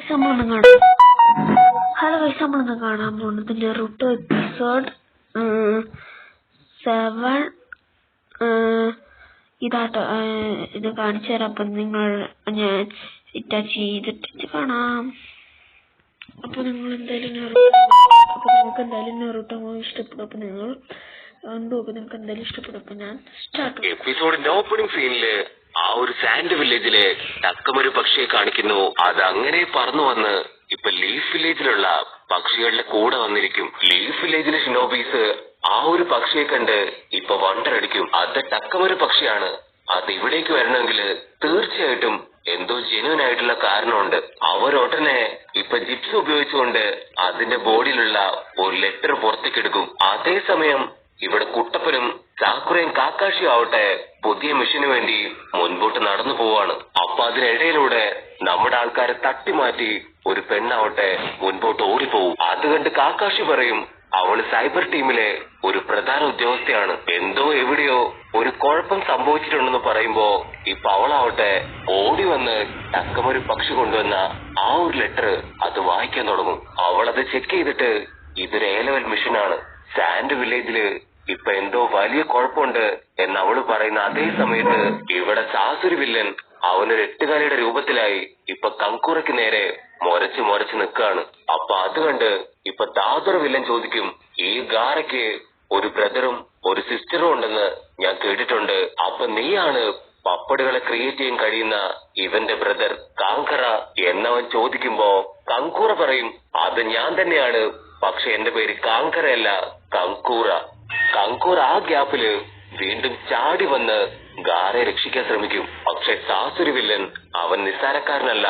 നമ്മളിന്ന് കാണാൻ പോകുന്നത് നറുട്ടോ എപ്പിസോഡ് 7 ഇതാട്ടോ. ഇത് കാണിച്ചു തരാം. അപ്പൊ ഞാൻ ചെയ്തിട്ട് കാണാം. അപ്പൊ നിങ്ങൾക്ക് എന്തായാലും നറുട്ടോ ഇഷ്ടപ്പെടും. അപ്പൊ നിങ്ങൾ നിങ്ങൾക്ക് എന്തായാലും ഇഷ്ടപ്പെടും. അപ്പൊ ഞാൻ സ്റ്റാർട്ട്. എപ്പിസോഡിന്റെ ഓപ്പണിംഗ് സീനില് ആ ഒരു സാൻഡ് വില്ലേജിലെ തക്കമൊരു പക്ഷിയെ കാണിക്കുന്നു. അത് അങ്ങനെ പറന്നു വന്ന് ഇപ്പൊ ലീഫ് വില്ലേജിലുള്ള പക്ഷികളുടെ കൂടെ വന്നിരിക്കും. ലീഫ് വില്ലേജിലെ ഷിനോബീസ് ആ ഒരു പക്ഷിയെ കണ്ട് ഇപ്പൊ വണ്ടറടിക്കും. അത് തക്കമൊരു പക്ഷിയാണ്. അത് ഇവിടേക്ക് വരണമെങ്കിൽ തീർച്ചയായിട്ടും എന്തോ ജെന്യൂൻ ആയിട്ടുള്ള കാരണമുണ്ട്. അവരൊടനെ ഇപ്പൊ ജിപ്സ് ഉപയോഗിച്ചുകൊണ്ട് അതിന്റെ ബോഡിയിലുള്ള ഒരു ലെറ്റർ പുറത്തേക്കെടുക്കും. അതേസമയം ഇവിടെ കുട്ടപ്പനും സാക്കുറയും കാക്കാഷിയും ആവട്ടെ പുതിയ മിഷന് വേണ്ടി മുൻപോട്ട് നടന്നു പോവാണ്. അപ്പൊ അതിനിടയിലൂടെ നമ്മുടെ ആൾക്കാരെ തട്ടിമാറ്റി ഒരു പെണ്ണാവട്ടെ മുൻപോട്ട് ഓടിപ്പോവും. അത് കണ്ട് കാക്കാഷി പറയും അവള് സൈബർ ടീമിലെ ഒരു പ്രധാന ഉദ്യോഗസ്ഥയാണ്, എന്തോ എവിടെയോ ഒരു കുഴപ്പം സംഭവിച്ചിട്ടുണ്ടെന്ന് പറയുമ്പോ ഇപ്പൊ അവളാവട്ടെ ഓടി വന്ന് തക്കമൊരു പക്ഷി കൊണ്ടുവന്ന ആ ഒരു ലെറ്റർ അത് വായിക്കാൻ തുടങ്ങും. അവളത് ചെക്ക് ചെയ്തിട്ട് ഇതൊരു A-level മിഷനാണ്, സാൻഡ് വില്ലേജില് ഇപ്പൊ എന്തോ വലിയ കുഴപ്പമുണ്ട് എന്ന് അവള് പറയുന്ന അതേ സമയത്ത് ഇവിടെ സാസുരി വില്ലൻ അവനൊരു എട്ടുകാലിയുടെ രൂപത്തിലായി ഇപ്പൊ കങ്കൂറയ്ക്ക് നേരെ മൊരച്ച് നിൽക്കാണ്. അപ്പൊ അത് കണ്ട് ഇപ്പൊ ദാദർ വില്ലൻ ചോദിക്കും, ഈ ഗാറയ്ക്ക് ഒരു ബ്രദറും ഒരു സിസ്റ്ററും ഉണ്ടെന്ന് ഞാൻ കേട്ടിട്ടുണ്ട്. അപ്പൊ നീയാണ് പപ്പടുകളെ ക്രിയേറ്റ് ചെയ്യാൻ കഴിയുന്ന ഇവന്റെ ബ്രദർ കാങ്കറ എന്നവൻ ചോദിക്കുമ്പോ കങ്കൂറ പറയും അത് ഞാൻ തന്നെയാണ്, പക്ഷെ എന്റെ പേര് കാങ്കറയല്ല കങ്കൂറ. കങ്കൂർ ആ ഗ്യാപ്പില് വീണ്ടും ചാടി വന്ന് ഗാറെ രക്ഷിക്കാൻ ശ്രമിക്കും. പക്ഷെ സാസുരി വില്ലൻ അവൻ നിസ്സാരക്കാരനല്ല.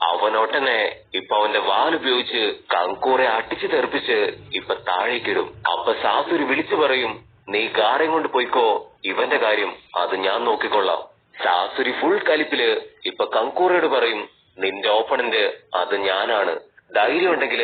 അവനൊട്ടനെ ഇപ്പൊ അവന്റെ വാലുപയോഗിച്ച് കങ്കൂറെ അടിച്ചു തെറിപ്പിച്ച് ഇപ്പൊ താഴേക്കിടും. അപ്പൊ സാസുരി വിളിച്ചു പറയും, നീ ഗാറയും കൊണ്ട് പോയിക്കോ, ഇവന്റെ കാര്യം അത് ഞാൻ നോക്കിക്കൊള്ളാം. സാസുരി ഫുൾ കലിപ്പില് ഇപ്പൊ കങ്കൂറയോട് പറയും, നിന്റെ ഓപ്പണന്റ് അത് ഞാനാണ്, ധൈര്യം ഉണ്ടെങ്കിൽ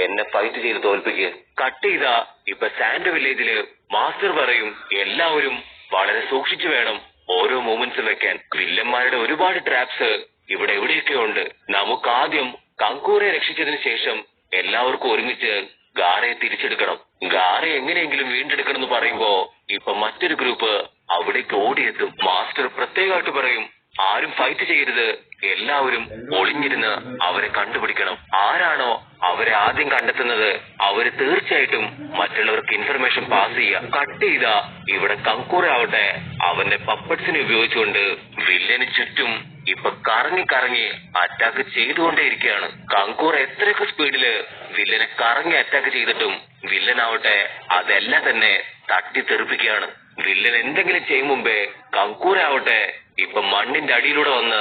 എന്നെ ഫൈറ്റ് ചെയ്ത് തോൽപ്പിക്ക്. കട്ട് ചെയ്താ ഇപ്പൊ സാൻഡ് വില്ലേജില് മാസ്റ്റർ പറയും എല്ലാവരും വളരെ സൂക്ഷിച്ചു വേണം ഓരോ മൂവ്മെന്റ്സും വെക്കാൻ. വില്ലന്മാരുടെ ഒരുപാട് ട്രാപ്സ് ഇവിടെ എവിടെയൊക്കെ ഉണ്ട്. നമുക്ക് ആദ്യം കങ്കൂറെ രക്ഷിച്ചതിന് ശേഷം എല്ലാവർക്കും ഒരുമിച്ച് ഗാറയെ തിരിച്ചെടുക്കണം. ഗാറെ എങ്ങനെയെങ്കിലും വീണ്ടെടുക്കണം എന്ന് പറയുമ്പോ ഇപ്പൊ മറ്റൊരു ഗ്രൂപ്പ് അവിടേക്ക് ഓടിയെത്തും. മാസ്റ്റർ പ്രത്യേകമായിട്ട് പറയും ആരും ഫൈറ്റ് ചെയ്യരുത്, എല്ലാവരും ഒളിഞ്ഞിരുന്ന് അവരെ കണ്ടുപിടിക്കണം. ആരാണോ അവരെ ആദ്യം കണ്ടെത്തുന്നത് അവര് തീർച്ചയായിട്ടും മറ്റുള്ളവർക്ക് ഇൻഫർമേഷൻ പാസ് ചെയ്യുക. കട്ട് ചെയ്ത ഇവിടെ കങ്കൂറ ആവട്ടെ അവന്റെ പപ്പറ്റ്സിനെ ഉപയോഗിച്ചുകൊണ്ട് വില്ലന് ചുറ്റും ഇപ്പൊ കറങ്ങി അറ്റാക്ക് ചെയ്തുകൊണ്ടേയിരിക്കുകയാണ്. കങ്കൂർ എത്രയൊക്കെ സ്പീഡില് വില്ലനെ കറങ്ങി അറ്റാക്ക് ചെയ്തിട്ടും വില്ലനാവട്ടെ അതെല്ലാം തന്നെ തട്ടിത്തെറിപ്പിക്കുകയാണ്. വില്ലൻ എന്തെങ്കിലും ചെയ്യും മുമ്പേ കങ്കൂരാവട്ടെ ഇപ്പൊ മണ്ണിന്റെ അടിയിലൂടെ വന്ന്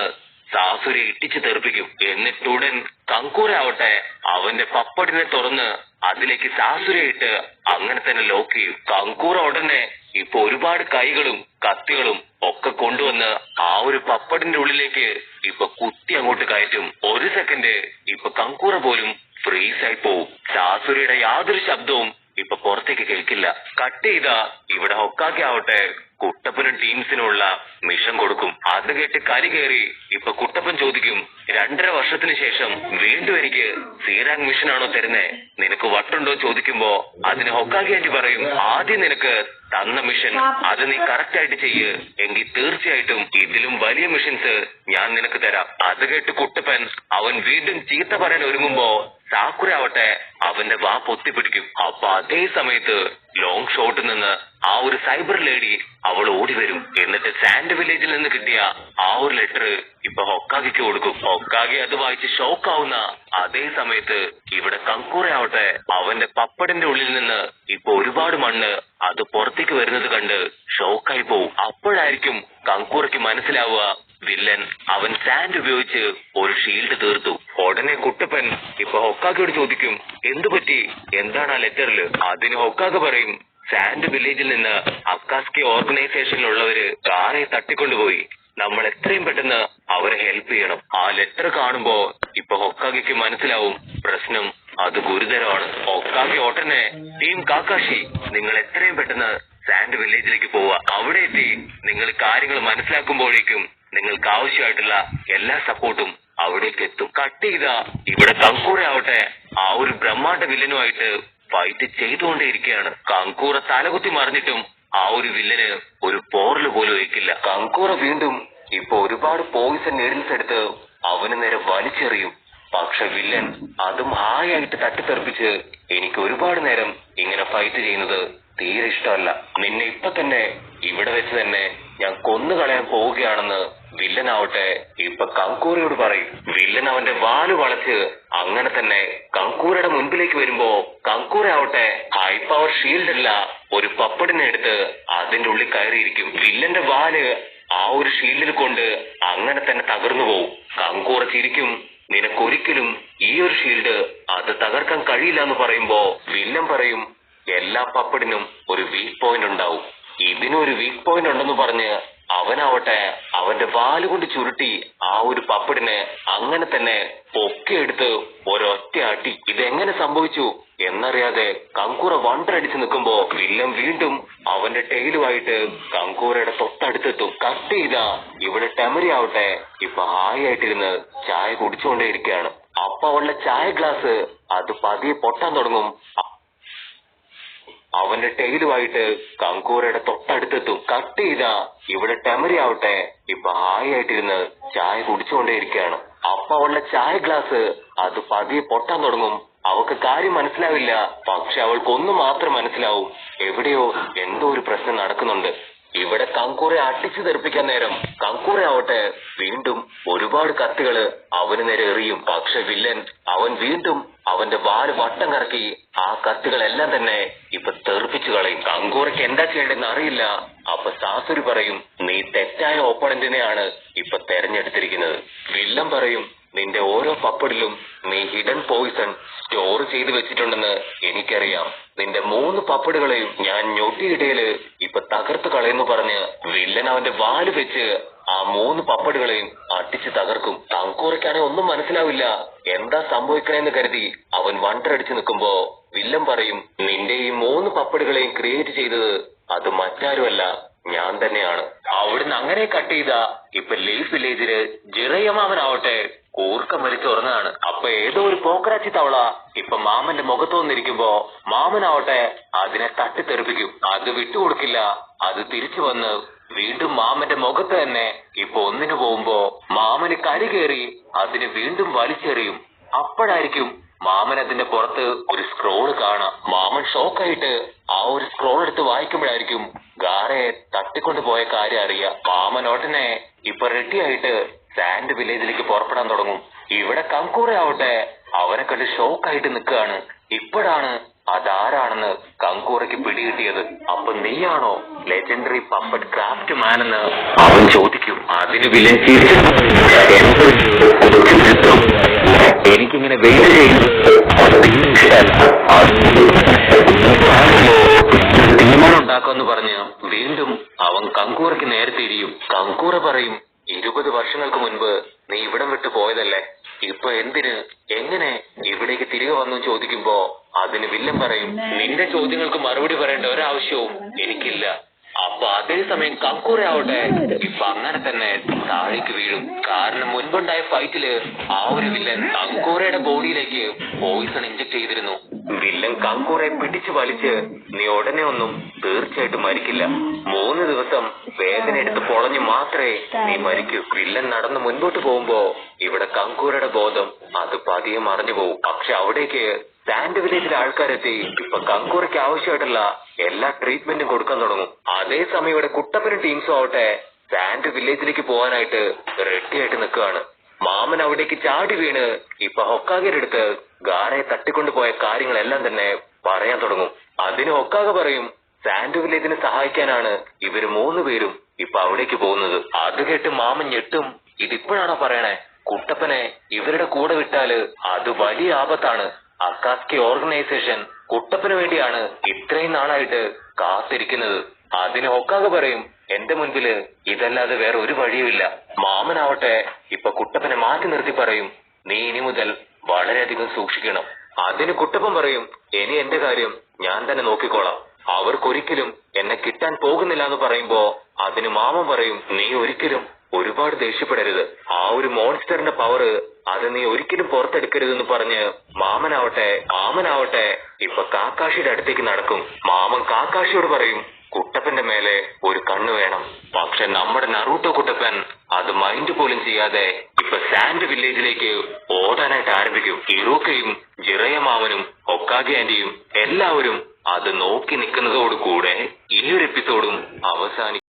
സാസുരെ ഇട്ടിച്ചു തെറിപ്പിക്കും. എന്നിട്ടുടൻ കങ്കൂരാവട്ടെ അവന്റെ പപ്പടിനെ തുറന്ന് അതിലേക്ക് സാസുരെ ഇട്ട് അങ്ങനെ തന്നെ ലോക്ക് ചെയ്യും. കങ്കൂറ ഉടനെ ഇപ്പൊ ഒരുപാട് കൈകളും കത്തികളും ഒക്കെ കൊണ്ടുവന്ന് ആ ഒരു പപ്പടിന്റെ ഉള്ളിലേക്ക് ഇപ്പൊ കുത്തി അങ്ങോട്ട് കയറ്റും. ഒരു സെക്കൻഡ് ഇപ്പൊ കങ്കൂറ പോലും ഫ്രീസായി പോവും. സാസുരയുടെ യാതൊരു ശബ്ദവും ഇപ്പൊ പുറത്തേക്ക് കേൾക്കില്ല. കട്ട് ചെയ്ത ഇവിടെ ഹൊക്കാക്കി ആവട്ടെ കുട്ടപ്പനും ടീംസിനുള്ള മിഷൻ കൊടുക്കും. അത് കേട്ട് കലി കയറി ഇപ്പൊ കുട്ടപ്പൻ ചോദിക്കും, 2.5 വർഷത്തിന് ശേഷം വീണ്ടും എനിക്ക് സീറാങ് മിഷനാണോ തരുന്നേ, നിനക്ക് വട്ടുണ്ടോ ചോദിക്കുമ്പോ അതിന് ഹൊക്കാക്കി ആന്റി പറയും ആദ്യം നിനക്ക് തന്ന മിഷൻ അത് നീ കറക്റ്റ് ആയിട്ട് ചെയ്യ്, എങ്കിൽ തീർച്ചയായിട്ടും ഇതിലും വലിയ മിഷൻസ് ഞാൻ നിനക്ക് തരാം. അത് കേട്ട് കുട്ടപ്പൻ അവൻ വീണ്ടും ചീത്ത പറയാൻ ഒരുങ്ങുമ്പോ സാക്കുര ആവട്ടെ അവന്റെ വാ പൊത്തിപ്പിടിക്കും. അപ്പൊ അതേ സമയത്ത് ലോങ് ഷോട്ടിൽ നിന്ന് ആ ഒരു സൈബർ ലേഡി അവൾ ഓടി വരും. എന്നിട്ട് സാൻഡ് വില്ലേജിൽ നിന്ന് കിട്ടിയ ആ ഒരു ലെറ്റർ ഇപ്പൊ ഹൊക്കാഗിക്ക് കൊടുക്കും. ഹൊക്കാഗി അത് വായിച്ച് ഷോക്ക് ആവുന്ന അതേ സമയത്ത് ഇവിടെ കങ്കൂറ ആവട്ടെ അവന്റെ പപ്പടിന്റെ ഉള്ളിൽ നിന്ന് ഇപ്പൊ ഒരുപാട് മണ്ണ് അത് പുറത്തേക്ക് വരുന്നത് കണ്ട് ഷോക്കായി പോവും. അപ്പോഴായിരിക്കും കങ്കൂറയ്ക്ക് മനസ്സിലാവുക വില്ലൻ അവൻ സാൻഡ് ഉപയോഗിച്ച് ഒരു ഷീൽഡ് തീർത്തു. ഉടനെ കുട്ടപ്പൻ ഇപ്പൊ ഹൊക്കാഗയോട് ചോദിക്കും എന്തു പറ്റി, എന്താണ് ആ ലെറ്ററില്? അതിന് ഹൊക്കാഗ പറയും സാൻഡ് വില്ലേജിൽ നിന്ന് അക്കാസ്കി ഓർഗനൈസേഷനിലുള്ളവര് കാറെ തട്ടിക്കൊണ്ടുപോയി, നമ്മൾ എത്രയും പെട്ടെന്ന് അവരെ ഹെൽപ്പ് ചെയ്യണം. ആ ലെറ്റർ കാണുമ്പോ ഇപ്പൊ ഹൊക്കാഗയ്ക്ക് മനസ്സിലാവും പ്രശ്നം അത് ഗുരുതരമാണ്. ഹൊക്കാഗി ഉടനെ ടീം കാക്കാഷി നിങ്ങൾ എത്രയും പെട്ടെന്ന് സാൻഡ് വില്ലേജിലേക്ക് പോവുക, അവിടെ എത്തി നിങ്ങൾ കാര്യങ്ങൾ മനസ്സിലാക്കുമ്പോഴേക്കും നിങ്ങൾക്ക് ആവശ്യമായിട്ടുള്ള എല്ലാ സപ്പോർട്ടും അവിടേക്ക് എത്തും. കട്ട് ചെയ്താ ഇവിടെ കങ്കൂറ ആവട്ടെ ആ ഒരു ബ്രഹ്മാണ്ഡ വില്ലനുമായിട്ട് ഫൈറ്റ് ചെയ്തുകൊണ്ടേയിരിക്കുകയാണ്. കങ്കൂറ തലകുത്തി മറിഞ്ഞിട്ടും ആ ഒരു വില്ലന് ഒരു പോറല് പോലും വയ്ക്കില്ല. കങ്കൂറ വീണ്ടും ഇപ്പൊ ഒരുപാട് പോയിസൺ നീഡിൽസ് എടുത്ത് അവന് നേരെ വലിച്ചെറിയും. പക്ഷെ വില്ലൻ അതും ഹായായിട്ട് തട്ടിത്തെറിപ്പിച്ച് എനിക്ക് ഒരുപാട് നേരം ഇങ്ങനെ ഫൈറ്റ് ചെയ്യുന്നത് തീരെ ഇഷ്ടമല്ല. നിന്നെ ഇപ്പൊ തന്നെ ഇവിടെ വെച്ച് തന്നെ ഞാൻ കൊന്നുകളയാൻ പോവുകയാണെന്ന് വില്ലനാവട്ടെ ഇപ്പൊ കങ്കൂറയോട് പറയും. വില്ലൻ അവന്റെ വാല് വളച്ച് അങ്ങനെ തന്നെ കങ്കൂറയുടെ മുൻപിലേക്ക് വരുമ്പോ കങ്കൂറ ആവട്ടെ ഹൈ പവർ ഷീൽഡ് അല്ല ഒരു പപ്പടിനെ എടുത്ത് അതിന്റെ ഉള്ളിൽ കയറിയിരിക്കും. വില്ലന്റെ വാല് ആ ഒരു ഷീൽഡിൽ കൊണ്ട് അങ്ങനെ തന്നെ തകർന്നു പോവും. കങ്കൂറ ചിരിക്കും. നിനക്കൊരിക്കലും ഈ ഒരു ഷീൽഡ് അത് തകർക്കാൻ കഴിയില്ല എന്ന് പറയുമ്പോ വില്ലൻ പറയും എല്ലാ പപ്പടിനും ഒരു വീക്ക് പോയിന്റ് ഉണ്ടാവും. ഇതിനൊരു വീക്ക് പോയിന്റ് ഉണ്ടെന്ന് പറഞ്ഞ് അവനാവട്ടെ അവന്റെ വാലുകൊണ്ട് ചുരുട്ടി ആ ഒരു പപ്പടിനെ അങ്ങനെ തന്നെ പൊക്കിയെടുത്ത് ഒരൊറ്റ അടി. ഇതെങ്ങനെ സംഭവിച്ചു എന്നറിയാതെ കങ്കൂറ വണ്ടടിച്ച് നിൽക്കുമ്പോ വില്ലൻ വീണ്ടും അവന്റെ ടെയിലുമായിട്ട് കങ്കൂറയുടെ തൊട്ടടുത്തെത്തും. കട്ട് ചെയ്താ ഇവിടെ ടെമരി ആവട്ടെ ഇപ്പൊ ഹായായിട്ടിരുന്ന് ചായ കുടിച്ചുകൊണ്ടേയിരിക്കുകയാണ്. അപ്പൊ അവളുടെ ചായ ഗ്ലാസ് അത് പതിയെ പൊട്ടാൻ തുടങ്ങും. അവന്റെ ടെയിലുമായിട്ട് കങ്കൂറയുടെ തൊട്ടടുത്തെത്തും. കട്ട് ചെയ്താ ഇവിടെ ടെമരി ആവട്ടെ ഇപ്പൊ ഹായായിട്ടിരുന്ന് ചായ കുടിച്ചുകൊണ്ടേയിരിക്കുകയാണ്. അപ്പൊ അവളുടെ ചായ ഗ്ലാസ് അത് പതിയെ പൊട്ടാൻ തുടങ്ങും. അവൾക്ക് കാര്യം മനസ്സിലാവില്ല. പക്ഷെ അവൾക്കൊന്നു മാത്രം മനസ്സിലാവും, എവിടെയോ എന്തോ ഒരു പ്രശ്നം നടക്കുന്നുണ്ട്. ഇവിടെ കങ്കൂറെ അടിച്ചു തെറിപ്പിക്കാൻ നേരം കങ്കൂറ ആവട്ടെ വീണ്ടും ഒരുപാട് കത്തികള് അവന് നേരെ എറിയും. പക്ഷെ വില്ലൻ അവൻ വീണ്ടും അവന്റെ വാല് വട്ടം കറക്കി ആ കത്തികളെല്ലാം തന്നെ ഇപ്പൊ തെറിപ്പിച്ചു കളയും. കങ്കൂറയ്ക്ക് എന്താ ചെയ്യേണ്ടെന്ന് അറിയില്ല. അപ്പൊ സാസുരി പറയും നീ തെറ്റായ ഓപ്പണന്റിനെയാണ് ഇപ്പൊ തെരഞ്ഞെടുത്തിരിക്കുന്നത്. വില്ലൻ പറയും നിന്റെ ഓരോ പപ്പടിലും നീ ഹിഡൻ പോയിസൺ സ്റ്റോർ ചെയ്ത് വെച്ചിട്ടുണ്ടെന്ന് എനിക്കറിയാം. നിന്റെ 3 പപ്പടുകളെയും ഞാൻ ഞൊട്ടിയിടയില് ഇപ്പൊ തകർത്ത് കളയെന്ന് പറഞ്ഞ് വില്ലൻ അവന്റെ വാല് വെച്ച് ആ 3 പപ്പടുകളെയും അടിച്ച് തകർക്കും. കങ്കൂറയ്ക്കാണെങ്കിൽ ഒന്നും മനസ്സിലാവില്ല. എന്താ സംഭവിക്കണേന്ന് കരുതി അവൻ വണ്ടടിച്ചു നിൽക്കുമ്പോ വില്ലൻ പറയും നിന്റെ ഈ 3 പപ്പടുകളെയും ക്രിയേറ്റ് ചെയ്തത് അത് മറ്റാരുമല്ല ഞാൻ തന്നെയാണ്. അവിടുന്ന് അങ്ങനെ കട്ട് ചെയ്ത ഇപ്പൊ ലീഫ് വില്ലേജില് ജിറയമാവനാവട്ടെ കൂർക്കം വലിച്ചുറങ്ങാണ്. അപ്പൊ ഏതോ ഒരു പോക്കറാച്ചി തവള ഇപ്പൊ മാമന്റെ മുഖത്ത് വന്നിരിക്കുമ്പോ മാമനാവട്ടെ അതിനെ തട്ടിത്തെറിപ്പിക്കും. അത് വിട്ടുകൊടുക്കില്ല. അത് തിരിച്ചു വന്ന് വീണ്ടും മാമന്റെ മുഖത്ത് തന്നെ ഇപ്പൊ ഒന്നിനു പോകുമ്പോ മാമന് കരി കയറി അതിനെ വീണ്ടും വലിച്ചെറിയും. അപ്പോഴായിരിക്കും മാമൻ അതിന്റെ പുറത്ത് ഒരു സ്ക്രോള് കാണാം. മാമൻ ഷോക്കായിട്ട് ആ ഒരു സ്ക്രോൾ എടുത്ത് വായിക്കുമ്പോഴായിരിക്കും ഗാറയെ തട്ടിക്കൊണ്ടു പോയ കാര്യം അറിയാം. മാമൻ ഉടനെ ഇപ്പൊ റെഡിയായിട്ട് സാൻഡ് വില്ലേജിലേക്ക് പുറപ്പെടാൻ തുടങ്ങും. ഇവിടെ കങ്കൂറ ആവട്ടെ അവനെ കണ്ട് ഷോക്കായിട്ട് നിൽക്കുകയാണ്. ഇപ്പോഴാണ് അതാരാണെന്ന് കങ്കൂറയ്ക്ക് പിടികിട്ടിയത്. അപ്പൊ നീയാണോ ലെജൻഡറി പപ്പറ്റ് ക്രാഫ്റ്റ് മാൻ എന്ന് അവൻ ചോദിക്കും. അതിന് വില്ലൻ എനിക്കിങ്ങനെ വെയിറ്റ് ചെയ്യുന്നത് തീരുമാനം ഉണ്ടാക്കുമെന്ന് പറഞ്ഞ് വീണ്ടും അവൻ കങ്കൂറയ്ക്ക് നേരെ തിരിയും. കങ്കൂറ പറയും 20 വർഷങ്ങൾക്ക് മുൻപ് നീ ഇവിടം വിട്ടു പോയതല്ലേ, ഇപ്പൊ എന്തിന് എങ്ങനെ ഇവിടേക്ക് തിരികെ വന്നു ചോദിക്കുമ്പോ അതിന് വില്ലൻ പറയും നിന്റെ ചോദ്യങ്ങൾക്ക് മറുപടി പറയേണ്ട ഒരാവശ്യവും എനിക്കില്ല. അപ്പൊ അതേസമയം കങ്കൂറ ആവട്ടെ ഇപ്പൊ അങ്ങനെ തന്നെ താഴേക്ക് വീഴും. കാരണം മുൻപുണ്ടായ ഫൈറ്റില് ആ ഒരു വില്ലൻ കങ്കൂറയുടെ ബോഡിയിലേക്ക് പോയിസൺ ഇഞ്ചക്ട് ചെയ്തിരുന്നു. വില്ലൻ കങ്കൂറയെ പിടിച്ചു വലിച്ച് നീ ഉടനെ ഒന്നും തീർച്ചയായിട്ടും മരിക്കില്ല. 3 ദിവസം വേദന എടുത്ത് പൊളഞ്ഞു മാത്രമേ നീ മരിക്കൂ. വില്ലൻ നടന്ന് മുൻപോട്ട് പോകുമ്പോ ഇവിടെ കങ്കൂറയുടെ ബോധം അത് പതിയെ മറഞ്ഞു പോകും. പക്ഷെ അവിടേക്ക് സാൻഡ് വില്ലേജിലെ ആൾക്കാരെത്തി ഇപ്പൊ കങ്കൂറയ്ക്ക് ആവശ്യമായിട്ടുള്ള എല്ലാ ട്രീറ്റ്മെന്റും കൊടുക്കാൻ തുടങ്ങും. അതേസമയം ഇവിടെ കുട്ടപ്പനും ടീംസും ആവട്ടെ സാൻഡ് വില്ലേജിലേക്ക് പോകാനായിട്ട് റെഡിയായിട്ട് നിൽക്കുകയാണ്. മാമൻ അവിടേക്ക് ചാടി വീണ് ഇപ്പൊ ഹൊക്കാഗയുടെ അടുത്ത് ഗാറയെ തട്ടിക്കൊണ്ടുപോയ കാര്യങ്ങളെല്ലാം തന്നെ പറയാൻ തുടങ്ങും. അതിന് ഹൊക്കാഗ പറയും സാൻഡ് വില്ലേജിനെ സഹായിക്കാനാണ് ഇവര് 3 പേരും ഇപ്പൊ അവിടേക്ക് പോകുന്നത്. അത് കേട്ട് മാമൻ ഞെട്ടും. ഇതിപ്പോഴാണോ പറയണേ കുട്ടപ്പനെ ഇവരുടെ കൂടെ വിട്ടാല് അത് വലിയ ആപത്താണ്. അക്കാസ്കി ഓർഗനൈസേഷൻ കുട്ടപ്പന് വേണ്ടിയാണ് ഇത്രയും നാളായിട്ട് കാത്തിരിക്കുന്നത്. അതിന് ഹൊക്കാഗ പറയും എന്റെ മുൻപില് ഇതല്ലാതെ വേറെ ഒരു വഴിയുമില്ല. മാമനാവട്ടെ ഇപ്പൊ കുട്ടപ്പനെ മാറ്റി നിർത്തി പറയും നീ ഇനി മുതൽ വളരെയധികം സൂക്ഷിക്കണം. അതിന് കുട്ടപ്പൻ പറയും ഇനി എന്റെ കാര്യം ഞാൻ തന്നെ നോക്കിക്കോളാം, അവർക്കൊരിക്കലും എന്നെ കിട്ടാൻ പോകുന്നില്ല എന്ന് പറയുമ്പോ അതിന് മാമൻ പറയും നീ ഒരിക്കലും ഒരുപാട് ദേഷ്യപ്പെടരുത്. ആ ഒരു മോൺസ്റ്ററിന്റെ പവർ അത് നീ ഒരിക്കലും പുറത്തെടുക്കരുതെന്ന് പറഞ്ഞ് മാമനാവട്ടെ ഇപ്പൊ കാക്കാഷിയുടെ അടുത്തേക്ക് നടക്കും. മാമൻ കാക്കാഷിയോട് പറയും, കുട്ടപ്പന്റെ മേലെ ഒരു കണ്ണ് വേണം. പക്ഷെ നമ്മുടെ നറൂട്ടോ കുട്ടപ്പൻ അത് മൈൻഡ് പോലും ചെയ്യാതെ ഇപ്പൊ സാൻഡ് വില്ലേജിലേക്ക് ഓടാനായിട്ട് ആരംഭിക്കും. ഇറൂക്കയും ജിറയ മാമനും ഹൊക്കാഗെ ആന്റിയും എല്ലാവരും അത് നോക്കി നിൽക്കുന്നതോടുകൂടെ ഈ ഒരു എപ്പിസോഡും അവസാനിക്കും.